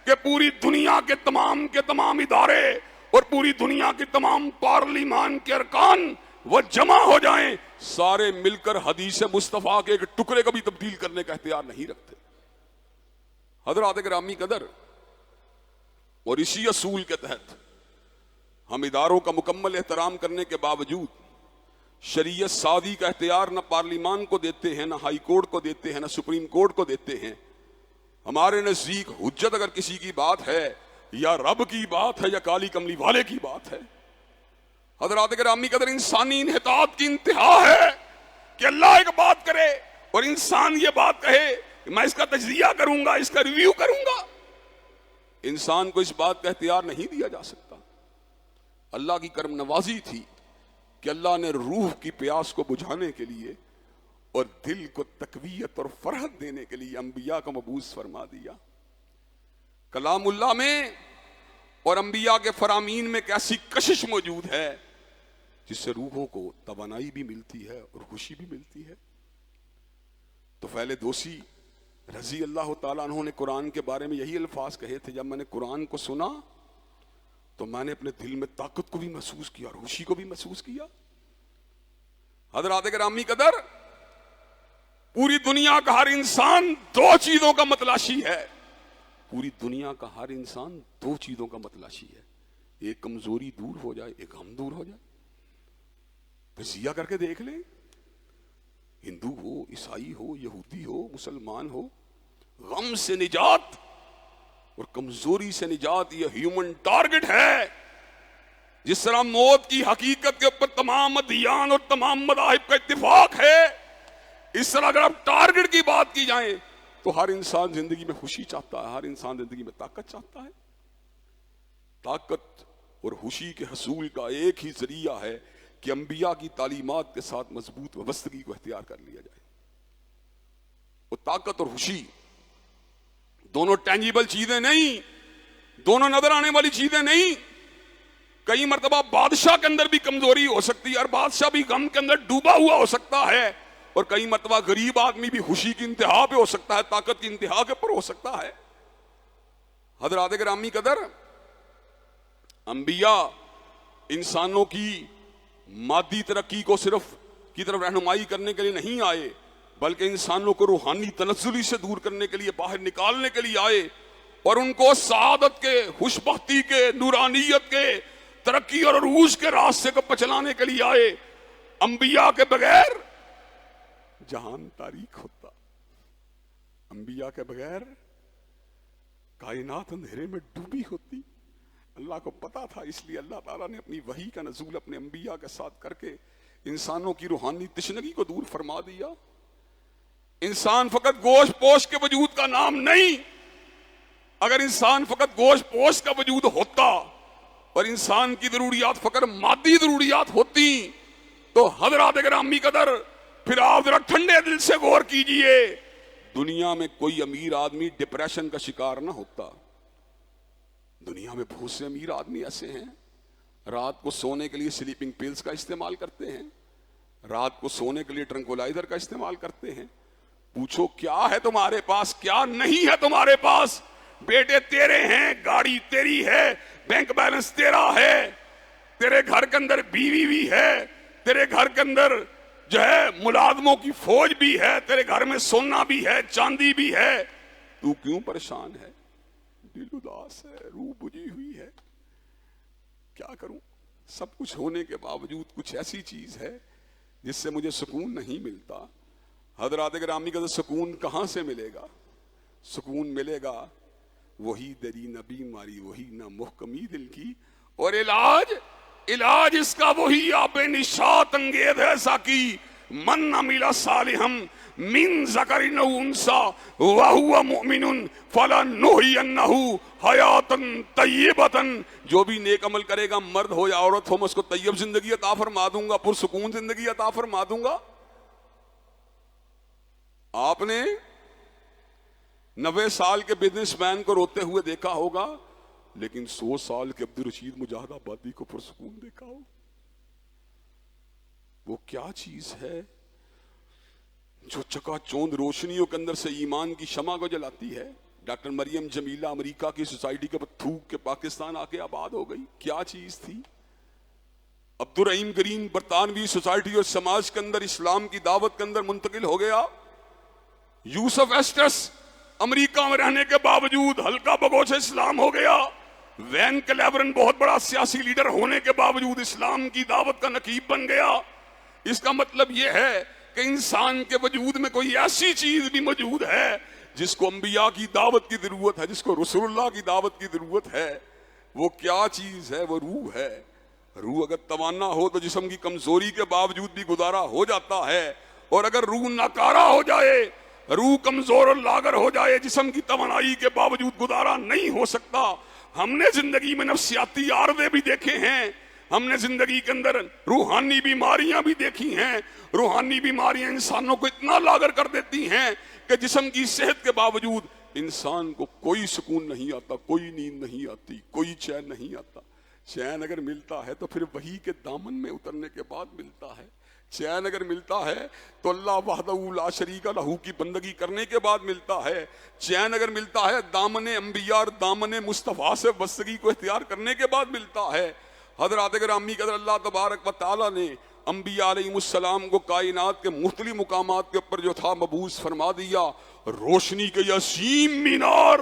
کہ پوری دنیا کے تمام ادارے اور پوری دنیا کی تمام پارلیمان کے ارکان وہ جمع ہو جائیں، سارے مل کر حدیث مصطفیٰ کے ایک ٹکڑے کو بھی تبدیل کرنے کا اختیار نہیں رکھتے۔ حضرات گرامی قدر، اور اسی اصول کے تحت ہم اداروں کا مکمل احترام کرنے کے باوجود شریعت سازی کا اختیار نہ پارلیمان کو دیتے ہیں، نہ ہائی کورٹ کو دیتے ہیں، نہ سپریم کورٹ کو دیتے ہیں۔ ہمارے نزدیک حجت اگر کسی کی بات ہے یا رب کی بات ہے یا کالی کملی والے کی بات ہے۔ حضرات گرامی قدر، انسانی انحطاط کی انتہا ہے کہ اللہ ایک بات کرے اور انسان یہ بات کہے میں اس کا تجزیہ کروں گا، اس کا ریویو کروں گا۔ انسان کو اس بات کا اختیار نہیں دیا جا سکتا۔ اللہ کی کرم نوازی تھی کہ اللہ نے روح کی پیاس کو بجھانے کے لیے اور دل کو تقویت اور فرحت دینے کے لیے انبیاء کا مبعوث فرما دیا۔ کلام اللہ میں اور انبیاء کے فرامین میں ایک ایسی کشش موجود ہے جس سے روحوں کو توانائی بھی ملتی ہے اور خوشی بھی ملتی ہے۔ تو فعل دوسی رضی اللہ تعالیٰ عنہ نے قرآن کے بارے میں یہی الفاظ کہے تھے، جب میں نے قرآن کو سنا تو میں نے اپنے دل میں طاقت کو بھی محسوس کیا اور خوشی کو بھی محسوس کیا۔ حضرات گرامی قدر، پوری دنیا کا ہر انسان دو چیزوں کا متلاشی ہے۔ پوری دنیا کا ہر انسان دو چیزوں کا متلاشی ہے، ایک کمزوری دور ہو جائے، ایک غم دور ہو جائے۔ تجزیہ کر کے دیکھ لیں، ہندو ہو، عیسائی ہو، یہودی ہو، مسلمان ہو، غم سے نجات اور کمزوری سے نجات یہ ہیومن ٹارگٹ ہے۔ جس طرح موت کی حقیقت کے اوپر تمام ادیان اور تمام مذاہب کا اتفاق ہے، اس طرح اگر آپ ٹارگٹ کی بات کی جائیں تو ہر انسان زندگی میں خوشی چاہتا ہے، ہر انسان زندگی میں طاقت چاہتا ہے۔ طاقت اور خوشی کے حصول کا ایک ہی ذریعہ ہے کہ انبیاء کی تعلیمات کے ساتھ مضبوط وابستگی کو اختیار کر لیا جائے۔ وہ طاقت اور خوشی دونوں ٹینجیبل چیزیں نہیں، دونوں نظر آنے والی چیزیں نہیں۔ کئی مرتبہ بادشاہ کے اندر بھی کمزوری ہو سکتی ہے اور بادشاہ بھی غم کے اندر ڈوبا ہوا ہو سکتا ہے، اور کئی مرتبہ غریب آدمی بھی خوشی کی انتہا پہ ہو سکتا ہے، طاقت کی انتہا کے پر ہو سکتا ہے۔ حضرات گرامی قدر، انبیاء انسانوں کی مادی ترقی کو صرف کی طرف رہنمائی کرنے کے لیے نہیں آئے، بلکہ انسانوں کو روحانی تنزلی سے دور کرنے کے لیے، باہر نکالنے کے لیے آئے، اور ان کو سعادت کے، خوش بختی کے، نورانیت کے، ترقی اور عروج کے راستے کو پچلانے کے لیے آئے۔ انبیاء کے بغیر جہان تاریک ہوتا، انبیاء کے بغیر کائنات اندھیرے میں ڈوبی ہوتی۔ اللہ کو پتا تھا، اس لیے اللہ تعالیٰ نے اپنی وحی کا نزول اپنے انبیاء کے ساتھ کر کے انسانوں کی روحانی تشنگی کو دور فرما دیا۔ انسان فقط گوشت پوش کے وجود کا نام نہیں۔ اگر انسان فقط گوشت پوش کا وجود ہوتا اور انسان کی ضروریات فقط مادی ضروریات ہوتی تو حضرات گرامی قدر، پھر آپ ذرا ٹھنڈے دل سے غور کیجئے، دنیا میں کوئی امیر آدمی ڈپریشن کا شکار نہ ہوتا۔ دنیا میں بہت سے امیر آدمی ایسے ہیں، رات کو سونے کے لیے سلیپنگ پلز کا استعمال کرتے ہیں، رات کو سونے کے لیے ٹرنکولائزر کا استعمال کرتے ہیں۔ پوچھو کیا ہے تمہارے پاس، کیا نہیں ہے تمہارے پاس؟ بیٹے تیرے ہیں، گاڑی تیری ہے، بینک بیلنس تیرا ہے، تیرے گھر کے اندر بیوی بھی ہے، تیرے گھر کے اندر جو ہے ملازموں کی فوج بھی ہے، تیرے گھر میں سونا بھی ہے، چاندی بھی ہے، تو کیوں پریشان ہے؟ دل اداس ہے، روح بجھی ہوئی ہے۔ کیا کروں؟ سب کچھ ہونے کے باوجود کچھ ایسی چیز ہے جس سے مجھے سکون نہیں ملتا۔ حضرات گرامی کا سکون کہاں سے ملے گا؟ سکون ملے گا وہی دری نبی ماری، وہی نہ محکمی دل کی، اور علاج اس کا وہی آپ نشاط انگیز ہے ساکی، من عمل صالحا من ذکر او انثی وہو مؤمن فلنحینہ حیاۃ طیبۃ، جو بھی نیک عمل کرے گا، مرد ہو یا عورت ہو، میں اس کو طیب زندگی عطا فرما دوں گا، پرسکون زندگی عطا فرما دوں گا۔ آپ نے 90 سال کے بزنس مین کو روتے ہوئے دیکھا ہوگا، لیکن 100 سال کے عبدالرشید مجاہد آبادی کو پرسکون دیکھا ہو۔ وہ کیا چیز ہے جو چکا چوند روشنیوں کے اندر سے ایمان کی شمع کو جلاتی ہے؟ ڈاکٹر مریم جمیلہ امریکہ کی سوسائٹی کے تھوک کے پاکستان آ کے آباد ہو گئی، کیا چیز تھی؟ عبدالرحیم گرین برطانوی سوسائٹی اور سماج کے اندر اسلام کی دعوت کے اندر منتقل ہو گیا۔ یوسف ایسٹس امریکہ میں رہنے کے باوجود ہلکا بگوش اسلام ہو گیا۔ وین کلیورن بہت بڑا سیاسی لیڈر ہونے کے باوجود اسلام کی دعوت کا نقیب بن گیا۔ اس کا مطلب یہ ہے کہ انسان کے وجود میں کوئی ایسی چیز بھی موجود ہے جس کو انبیاء کی دعوت کی ضرورت ہے، جس کو رسول اللہ کی دعوت کی ضرورت ہے۔ وہ کیا چیز ہے؟ وہ روح ہے۔ روح اگر توانا ہو تو جسم کی کمزوری کے باوجود بھی گزارا ہو جاتا ہے، اور اگر روح ناکارہ ہو جائے، روح کمزور اور لاغر ہو جائے، جسم کی توانائی کے باوجود گزارا نہیں ہو سکتا۔ ہم نے زندگی میں نفسیاتی عارضے بھی دیکھے ہیں، ہم نے زندگی کے اندر روحانی بیماریاں بھی دیکھی ہیں۔ روحانی بیماریاں انسانوں کو اتنا لاغر کر دیتی ہیں کہ جسم کی صحت کے باوجود انسان کو کوئی سکون نہیں آتا، کوئی نیند نہیں آتی، کوئی چین نہیں آتا۔ چین اگر ملتا ہے تو پھر وحی کے دامن میں اترنے کے بعد ملتا ہے۔ چین اگر ملتا ہے تو اللہ وحدہ لا شریک لہ کی بندگی کرنے کے بعد ملتا ہے۔ چین اگر ملتا ہے دامن انبیاء اور دامن مصطفیٰ سے بستگی کو اختیار کرنے کے بعد ملتا ہے۔ حضرات گرامی قدر، اللہ تبارک و تعالیٰ نے انبیاء علیہ السلام کو کائنات کے مختلف مقامات کے اوپر جو تھا مبعوث فرما دیا۔ روشنی کے عظیم مینار،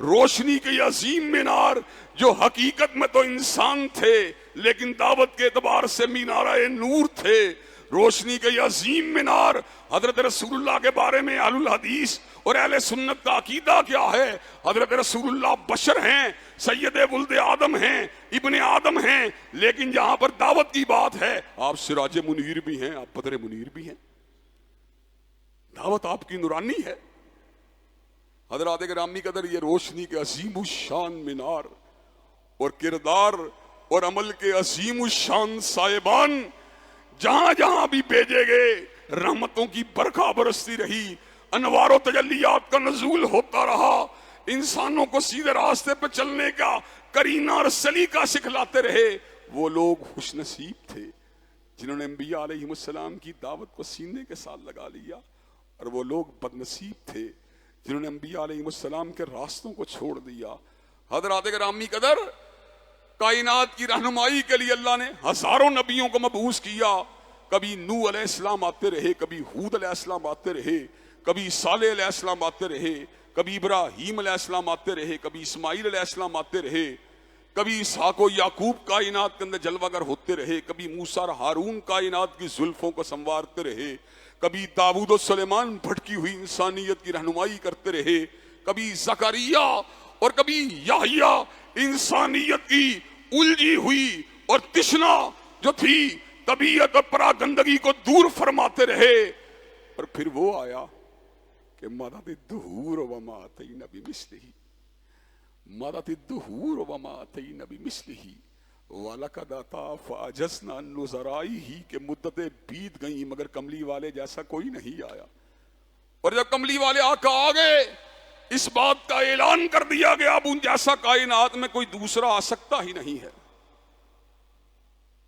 روشنی کے عظیم مینار جو حقیقت میں تو انسان تھے لیکن دعوت کے اعتبار سے مینارہ نور تھے۔ روشنی کے عظیم مینار حضرت رسول اللہ کے بارے میں اہل الحدیث اور اہل سنت کا عقیدہ کیا ہے؟ حضرت رسول اللہ بشر ہیں، سید ولد آدم ہیں، ابن آدم ہیں، لیکن جہاں پر دعوت کی بات ہے آپ سراج منیر بھی ہیں، آپ بدر منیر بھی ہیں۔ دعوت آپ کی نورانی ہے۔ حضرات گرامی قدر، یہ روشنی کے عظیم الشان مینار اور کردار اور عمل کے عظیم الشان صاحبان جہاں جہاں بھی بھیجے گئے، رحمتوں کی برکھا برستی رہی، انوار و تجلیات کا نزول ہوتا رہا، انسانوں کو سیدھے راستے پہ چلنے کا کرینہ اور سلیقہ سکھلاتے رہے۔ وہ لوگ خوش نصیب تھے جنہوں نے انبیاء علیہ السلام کی دعوت کو سینے کے ساتھ لگا لیا، اور وہ لوگ بد نصیب تھے جنہوں نے انبیاء علیہ السلام کے راستوں کو چھوڑ دیا۔ حضرات گرامی قدر، کائنات کی رہنمائی کے لیے اللہ نے ہزاروں نبیوں کو مبعوث کیا۔ کبھی نوح علیہ السلام آتے رہے، کبھی ہود علیہ السلام آتے رہے، کبھی صالح علیہ السلام آتے رہے، کبھی ابراہیم علیہ السلام آتے رہے، کبھی اسماعیل علیہ السلام آتے رہے، کبھی اسحاق و یعقوب کائنات کے اندر جلوہ گر ہوتے رہے، کبھی موسیٰ اور ہارون کائنات کی زلفوں کو سنوارتے رہے، کبھی داؤد و سلیمان بھٹکی ہوئی انسانیت کی رہنمائی کرتے رہے، کبھی زکریا اور کبھی یحییٰ انسانیت کی الجھی ہوئی اور تشنا جو تھی طبیعت اور پراگندگی کو دور فرماتے رہے۔ اور پھر وہ آیا کہ مدد الدہور وما اتینا بمثلہ، مدد الدہور وما اتینا بمثلہ وَلَقَدْ أَتَىٰ فَأَعْجَزْنَا عَن نُّظَرَائِهِ کہ مدتیں بیت گئیں مگر کملی والے جیسا کوئی نہیں آیا۔ اور جب کملی والے آقا آ گئے، اس بات کا اعلان کر دیا گیا اب ان جیسا کائنات میں کوئی دوسرا آ سکتا ہی نہیں ہے۔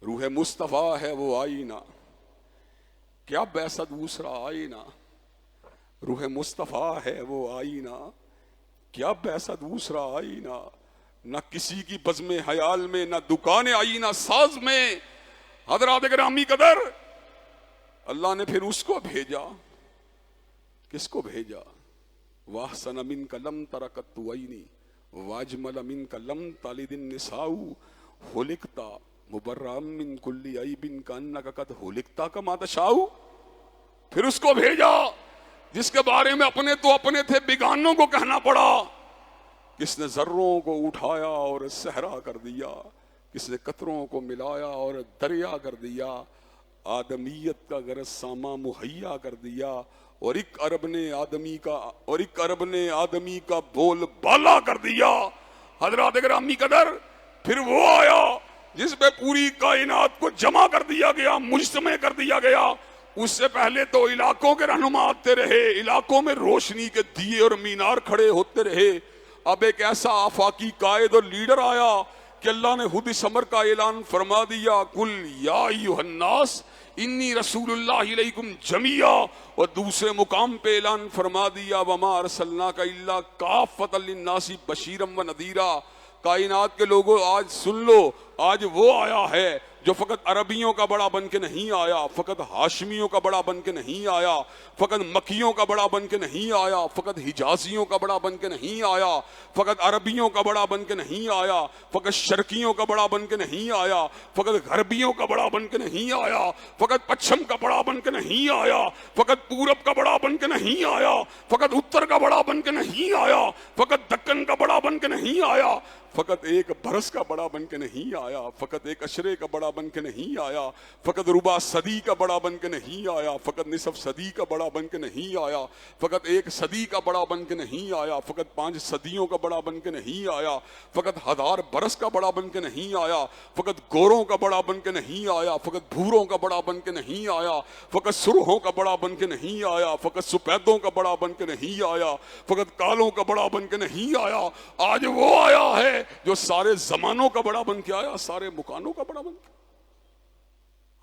روح مصطفیٰ ہے وہ آئینہ، کیا ایسا دوسرا آئینہ؟ روح مصطفیٰ ہے وہ آئینہ، کیا ایسا دوسرا آئینہ؟ نہ کسی کی بزم حیال میں، نہ دکان آئینہ ساز میں۔ حضرات گرامی قدر، اللہ نے پھر اس کو بھیجا۔ کس کو بھیجا؟ وَأَحْسَنَ مِنْكَ لَمْ تَرَ قَطُّ عَيْنِي وَأَجْمَلَ مِنْكَ لَمْ تَلِدِ النِّسَاءُ خُلِقْتَ مُبَرَّأً مِنْ كُلِّ عَيْبٍ كَأَنَّكَ قَدْ خُلِقْتَ كَمَا تَشَاءُ۔ پھر اس کو بھیجا جس کے بارے میں اپنے تو اپنے تھے، بیگانوں کو کہنا پڑا۔ کس نے ذروں کو اٹھایا اور صحرا کر دیا، کس نے قطروں کو ملایا اور دریا کر دیا، آدمیت کا غرض ساما مہیا کر دیا، اور ایک عرب نے آدمی کا بول بالا کر دیا۔ حضرات گرامی قدر، پھر وہ آیا جس پہ پوری کائنات کو جمع کر دیا گیا، مجتمع کر دیا گیا۔ اس سے پہلے تو علاقوں کے رہنما آتے رہے، علاقوں میں روشنی کے دیے اور مینار کھڑے ہوتے رہے۔ اب ایک ایسا آفاقی قائد اور لیڈر آیا کہ اللہ نے خود اس امر کا اعلان فرما دیا، قل یا ایھا الناس انی رسول اللہ علیکم جمیعا، اور دوسرے مقام پہ اعلان فرما دیا وما ارسلناک الا کافۃ للناس بشیرا ونذیرا۔ کائنات کے لوگوں آج سن لو، آج وہ آیا ہے جو فقط عربیوں کا بڑا بن کے نہیں آیا، فقط ہاشمیوں کا بڑا بن کے نہیں آیا، فقط مکیوں کا بڑا بن کے نہیں آیا، فقط حجازیوں کا بڑا بن کے نہیں آیا، فقط عربیوں کا بڑا بن کے نہیں آیا، فقط شرقیوں کا بڑا بن کے نہیں آیا، فقط غربیوں کا بڑا بن کے نہیں آیا، فقط پچھم کا بڑا بن کے نہیں آیا، فقط پورب کا بڑا بن کے نہیں آیا، فقط اتر کا بڑا بن کے نہیں آیا، فقط دکن کا بڑا بن کے نہیں آیا، فقط ایک برس کا بڑا بن کے نہیں آیا، فقط ایک اشرے کا بڑا بن کے نہیں آیا، فقط ربع صدی کا بڑا بن کے نہیں آیا، فقط نصف صدی کا بڑا بن کے نہیں آیا، فقط ایک صدی کا بڑا بن کے نہیں آیا، فقط 5 صدیوں کا بڑا بن کے نہیں آیا، فقط 1000 برس کا بڑا بن کے نہیں آیا، فقط گوروں کا بڑا بن کے نہیں آیا، فقط بھوروں کا بڑا بن کے نہیں آیا، فقط سرخوں کا بڑا بن کے نہیں آیا، فقط سفیدوں کا بڑا بن کے نہیں آیا، فقط کالوں کا بڑا بن کے نہیں آیا، آج وہ آیا ہے جو سارے زمانوں کا بڑا بن کے آیا، سارے مکانوں کا بڑا بن کے۔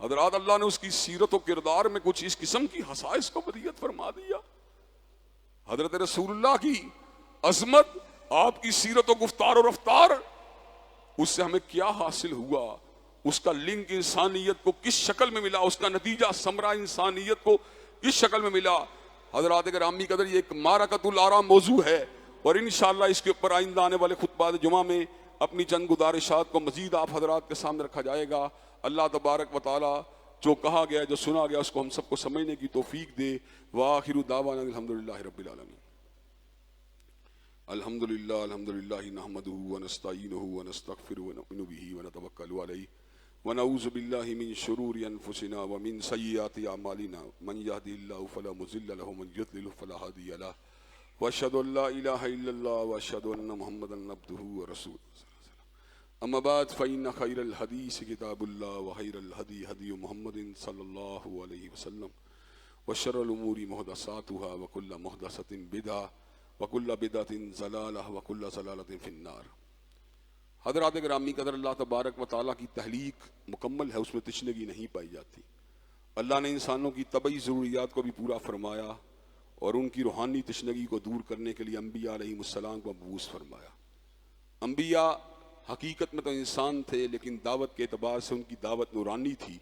حضرات اللہ نے اس کی سیرت و کردار میں کچھ اس قسم کی خصائص کو بدیت فرما دیا۔ حضرت رسول اللہ کی عظمت، آپ کی سیرت و گفتار و رفتار، اس سے ہمیں کیا حاصل ہوا، اس کا لنک انسانیت کو کس شکل میں ملا، اس کا نتیجہ ثمرہ انسانیت کو کس شکل میں ملا۔ حضرات گرامی قدر، یہ ایک معرکۃ الآراء موضوع ہے، اور انشاءاللہ اس کے اوپر آئندہ آنے والے خطبات جمعہ میں اپنی چند گزارشات کو مزید آپ حضرات کے سامنے رکھا جائے گا۔ اللہ تبارک و تعالی جو کہا گیا، جو سنا گیا، اس کو ہم سب کو سمجھنے کی توفیق دے۔ وآخر دعوانا الحمدللہ رب العالمین۔ الحمدللہ نحمدہ ونستعینہ ونستغفرہ ونؤمن بہ ونتوکل علیہ ونعوذ باللہ من شرور انفسنا ومن سیئات اعمالنا، من یہدہ اللہ فلا مضل لہ ومن یضلل فلا ہادی لہ، واشہد ان لا الہ الا اللہ واشہد ان محمدا عبدہ ورسولہ۔ اما بعد فإن خیر الحدیث کتاب اللہ وخیر الہدی ہدی محمد صلی اللہ علیہ وسلم وشر الامور محدثاتها وکل محدثۃ بدعہ وکل بدعۃ ضلالہ وکل ضلالۃ فی النار۔ حضرات گرامی قدر، اللہ تبارک و تعالیٰ کی تخلیق مکمل ہے، اس میں تشنگی نہیں پائی جاتی۔ اللہ نے انسانوں کی طبعی ضروریات کو بھی پورا فرمایا، اور ان کی روحانی تشنگی کو دور کرنے کے لیے انبیاء علیہ السلام کو مبعوث فرمایا۔ انبیاء حقیقت میں تو انسان تھے، لیکن دعوت کے اعتبار سے ان کی دعوت نورانی تھی،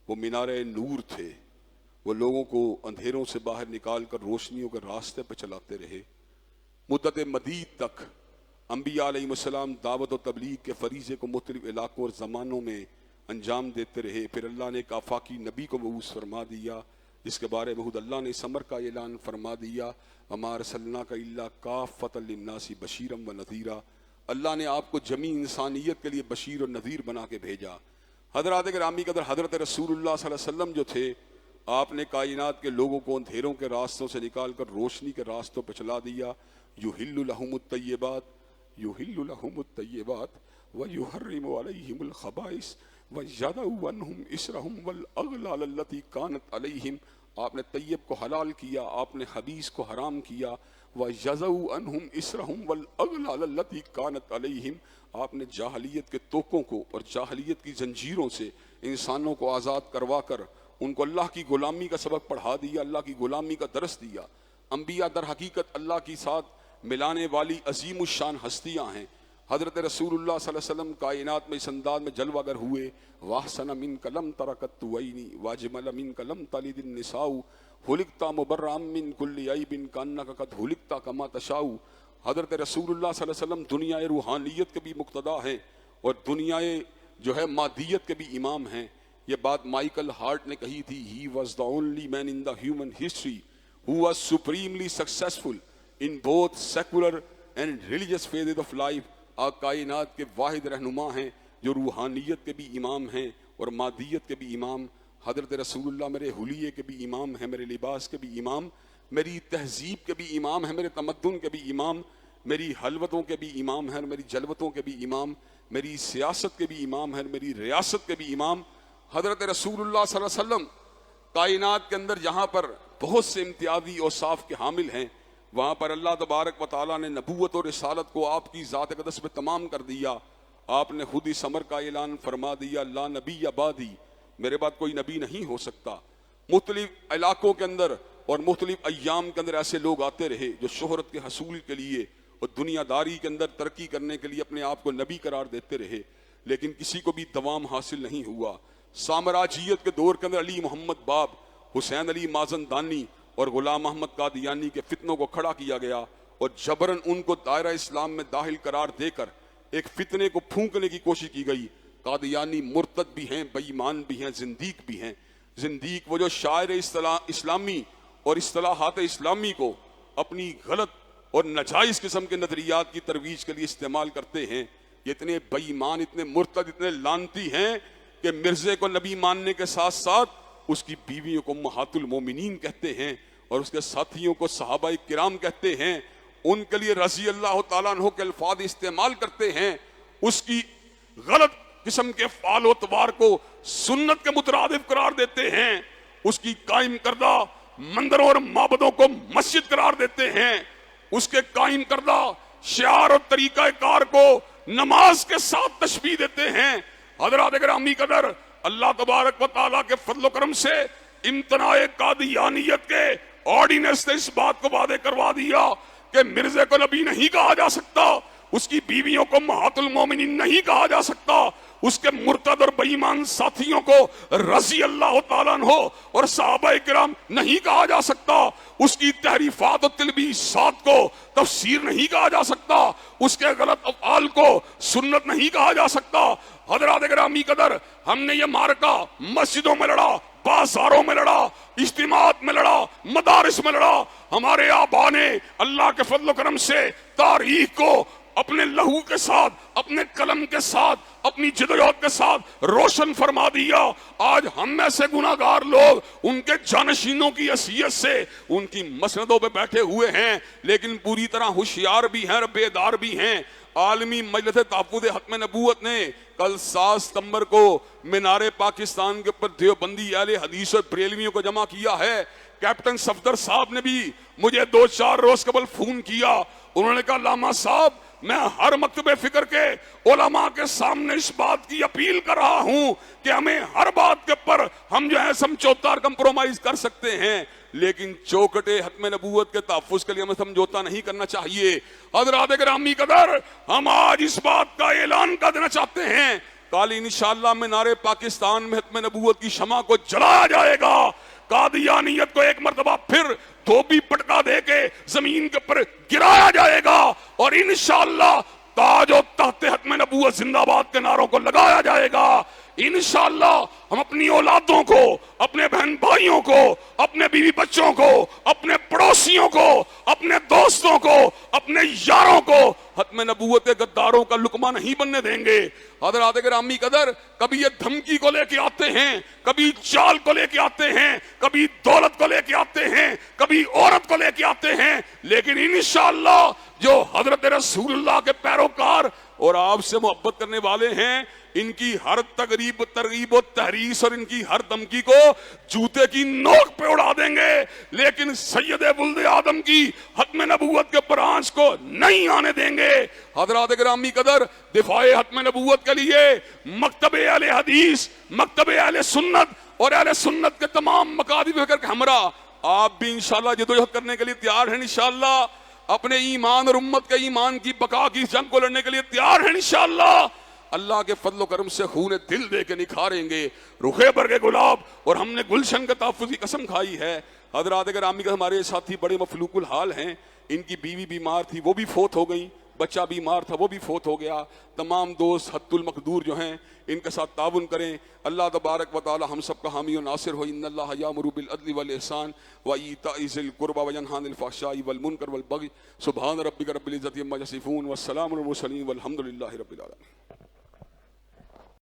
وہ مینارے نور تھے، وہ لوگوں کو اندھیروں سے باہر نکال کر روشنیوں کے راستے پہ چلاتے رہے۔ مدت مدید تک انبیاء علیہ السلام دعوت و تبلیغ کے فریضے کو مختلف علاقوں اور زمانوں میں انجام دیتے رہے۔ پھر اللہ نے ایک آفاقی نبی کو مبعوث فرما دیا، جس کے بارے میں خود اللہ نے اس امر کا اعلان فرما دیا، وَمَا أَرْسَلْنَاكَ إِلَّا كَافَّةً لِلنَّاسِ بَشِيرًا وَنَذِيرًا۔ اللہ نے آپ کو جمیع انسانیت کے لیے بشیر اور نذیر بنا کے بھیجا۔ حضرات گرامی قدر، حضرت رسول اللہ صلی اللہ علیہ وسلم جو تھے، آپ نے کائنات کے لوگوں کو اندھیروں کے راستوں سے نکال کر روشنی کے راستوں پہ چلا دیا۔ یحل لہم الطیبات ویحرم علیہم الخبائث ویضع عنہم اصرہم والاغلال التی کانت علیہم۔ آپ نے طیب کو حلال کیا، آپ نے خبیث کو حرام کیا۔ ویضع عنہم اصرہم والاغلال التی کانت علیہم، آپ نے جاہلیت کے توقوں کو اور جاہلیت کی زنجیروں سے انسانوں کو آزاد کروا کر ان کو اللہ کی غلامی کا سبق پڑھا دیا، اللہ کی غلامی کا درس دیا۔ انبیاء در حقیقت اللہ کے ساتھ ملانے والی عظیم الشان ہستیاں ہیں۔ حضرت رسول اللہ صلی اللہ علیہ وسلم کائنات میں اس انداز میں جلوہ گر ہوئے، وَأَحْسَنَ مِنْكَ لَمْ تَرَ قَطُّ عَيْنِي وَأَجْمَلَ مِنْكَ لَمْ تَلِدِ النِّسَاءُ خُلِقْتَ مُبَرَّأً مِنْ كُلِّ عَيْبٍ كَأَنَّكَ قَدْ خُلِقْتَ كَمَا تَشَاءُ۔ حضرت رسول اللہ صلی اللہ علیہ وسلم دنیا روحانیت کے بھی مقتدا ہیں، اور دنیا جو ہے مادیت کے بھی امام ہیں۔ یہ بات مائیکل ہارٹ نے کہی تھی، He was the only man in the human history who was supremely successful in both secular and religious phases of life۔ آپ کائنات کے واحد رہنما ہیں جو روحانیت کے بھی امام ہیں اور مادیت کے بھی امام۔ حضرت رسول اللہ میرے حلیے کے بھی امام ہیں، میرے لباس کے بھی امام، میری تہذیب کے بھی امام ہیں، میرے تمدن کے بھی امام، میری حلوتوں کے بھی امام ہیں، میری جلوتوں کے بھی امام، میری سیاست کے بھی امام ہیں، میری ریاست کے بھی امام۔ حضرت رسول اللہ صلی اللہ علیہ وسلم کائنات کے اندر جہاں پر بہت سے امتیازی اوصاف کے حامل ہیں، وہاں پر اللہ تبارک و تعالیٰ نے نبوت اور رسالت کو آپ کی ذات اقدس پہ تمام کر دیا۔ آپ نے خود اس امر کا اعلان فرما دیا، لا نبی بعدی، میرے بعد کوئی نبی نہیں ہو سکتا۔ مختلف علاقوں کے اندر اور مختلف ایام کے اندر ایسے لوگ آتے رہے جو شہرت کے حصول کے لیے اور دنیا داری کے اندر ترقی کرنے کے لیے اپنے آپ کو نبی قرار دیتے رہے، لیکن کسی کو بھی دوام حاصل نہیں ہوا۔ سامراجیت کے دور کے اندر علی محمد باب، حسین علی مازندانی اور غلام محمد قادیانی کے فتنوں کو کھڑا کیا گیا اور جبراً ان کو دائرہ اسلام میں داخل قرار دے کر ایک فتنے کو پھونکنے کی کوشش کی گئی۔ قادیانی مرتد بھی ہیں، بے ایمان بھی ہیں، زندیق بھی ہیں۔ زندیق وہ جو شاعر اسلامی اور اصطلاحات اسلامی کو اپنی غلط اور ناجائز قسم کے نظریات کی ترویج کے لیے استعمال کرتے ہیں۔ یہ اتنے بے ایمان، اتنے مرتد، اتنے لعنتی ہیں کہ مرزے کو نبی ماننے کے ساتھ ساتھ اس کی بیویوں کو امہات المومنین کہتے ہیں اور اس کے ساتھیوں کو صحابہ کرام کہتے ہیں۔ ان کے لیے رضی اللہ تعالیٰ عنہ کے الفاظ استعمال کرتے ہیں۔ اس کی غلط قسم کے فعل و اطوار کو سنت کے مترادف قرار دیتے ہیں۔ اس کی قائم کردہ مندروں اور معبدوں کو مسجد قرار دیتے ہیں۔ اس کے قائم کردہ شعار اور طریقہ کار کو نماز کے ساتھ تشبیہ دیتے ہیں۔ حضرات گرامی قدر، اللہ تبارک و تعالیٰ کے فضل و کرم سے امتناع قادیانیت کے آرڈیننس نے اس بات کو واضح کروا دیا کہ مرزے کو نبی نہیں کہا جا سکتا، اس کی بیویوں کو امہات المومنین نہیں کہا جا سکتا، اس کے مرتد اور بے ایمان ساتھیوں کو رضی اللہ تعالیٰ عنہ اور صحابہ کرام نہیں کہا جا سکتا، اس کی تحریفات و تلبیسات کو تفسیر نہیں کہا جا سکتا، اس کے غلط افعال کو سنت نہیں کہا جا سکتا۔ حضرات گرامی قدر، ہم نے یہ معرکہ مسجدوں میں لڑا، بازاروں میں لڑا، اجتماعات میں لڑا، مدارس میں لڑا۔ ہمارے آبا نے اللہ کے فضل و کرم سے تاریخ کو اپنے لہو کے ساتھ، اپنے قلم کے ساتھ، اپنی جدوجہد کے ساتھ روشن فرما دیا۔ آج ہم میں سے گناہگار لوگ ان کے جانشینوں کی حیثیت سے ان کی مسندوں پہ بیٹھے ہوئے ہیں، لیکن پوری طرح ہوشیار بھی ہیں اور بیدار بھی ہیں۔ عالمی مجلس تحفظ ختم نبوت نے کل 7 ستمبر کو مینار پاکستان کے اوپر دیوبندی اہل حدیث اور بریلویوں کو جمع کیا ہے۔ کیپٹن صفدر صاحب نے بھی مجھے 2-4 روز قبل فون کیا۔ انہوں نے کہا علامہ صاحب، میں ہر مکتب فکر کے علماء کے سامنے اس بات کی اپیل کر رہا ہوں کہ ہمیں ہر بات کے اوپر ہم جو ہے سمجھوتا اور کمپرومائز کر سکتے ہیں، لیکن چوکٹے ختم نبوت کے تحفظ کے لیے ہمیں سمجھوتا نہیں کرنا چاہیے۔ حضرات گرامی قدر، ہم آج اس بات کا اعلان کر دینا چاہتے ہیں، کل انشاءاللہ مینار پاکستان میں ختم نبوت کی شمع کو جلایا جائے گا۔ قادیانیت کو ایک مرتبہ پھر دھوبی پٹکا دے کے زمین کے اوپر گرایا جائے گا اور انشاءاللہ تاج و تخت ختم نبوت زندہ باد کے نعروں کو لگایا جائے گا۔ انشاءاللہ ہم اپنی اولادوں کو، اپنے بہن بھائیوں کو، اپنے بیوی بچوں کو، اپنے پڑوسیوں کو، اپنے دوستوں کو، اپنے یاروں کو ختم نبوت کے غداروں کا لقمہ نہیں بننے دیں گے۔ حضرات گرامی قدر، کبھی یہ دھمکی کو لے کے آتے ہیں، کبھی چال کو لے کے آتے ہیں، کبھی دولت کو لے کے آتے ہیں، کبھی عورت کو لے کے آتے ہیں، لیکن انشاءاللہ جو حضرت رسول اللہ کے پیروکار اور آپ سے محبت کرنے والے ہیں، ان کی ہر ترغیب و تحریص اور ان کی ہر دھمکی کو جوتے کی نوک پہ اڑا دیں گے، لیکن سید ولد آدم کی ختم نبوت کے اوپر آنچ کو نہیں آنے دیں گے۔ حضرات گرامی قدر، دفاع ختم نبوت کے لیے مکتب اہل حدیث، مکتب اہل سنت اور اہل سنت کے تمام مکاتب فکر کے ہمراہ آپ بھی انشاءاللہ جدوجہد کرنے کے لیے تیار ہیں۔ انشاءاللہ اپنے ایمان اور امت کے ایمان کی بقا کی جنگ کو لڑنے کے لیے تیار ہیں۔ انشاءاللہ اللہ کے فضل و کرم سے خون دل دے کے نکھاریں گے رخے برگ گلاب، اور ہم نے گلشن کے تحفظ کی قسم کھائی ہے۔ حضرات گرامی کے ہمارے ساتھی بڑے مفلوق الحال ہیں، ان کی بیوی بیمار تھی، وہ بھی فوت ہو گئی، بچہ بیمار تھا، وہ بھی فوت ہو گیا۔ تمام دوست حت المقدور جو ہیں ان کے ساتھ تعاون کریں۔ اللہ تبارک و تعالی ہم سب کا حامی و ناصر ہو۔ ان اللہ یامر بالعدل والاحسان وایتاء ذی القربى وینہی عن الفحشاء والمنکر والبغی۔ سبحان ربک رب العزۃ عما یصفون والسلام علی المرسلین والحمد للہ رب العالمین۔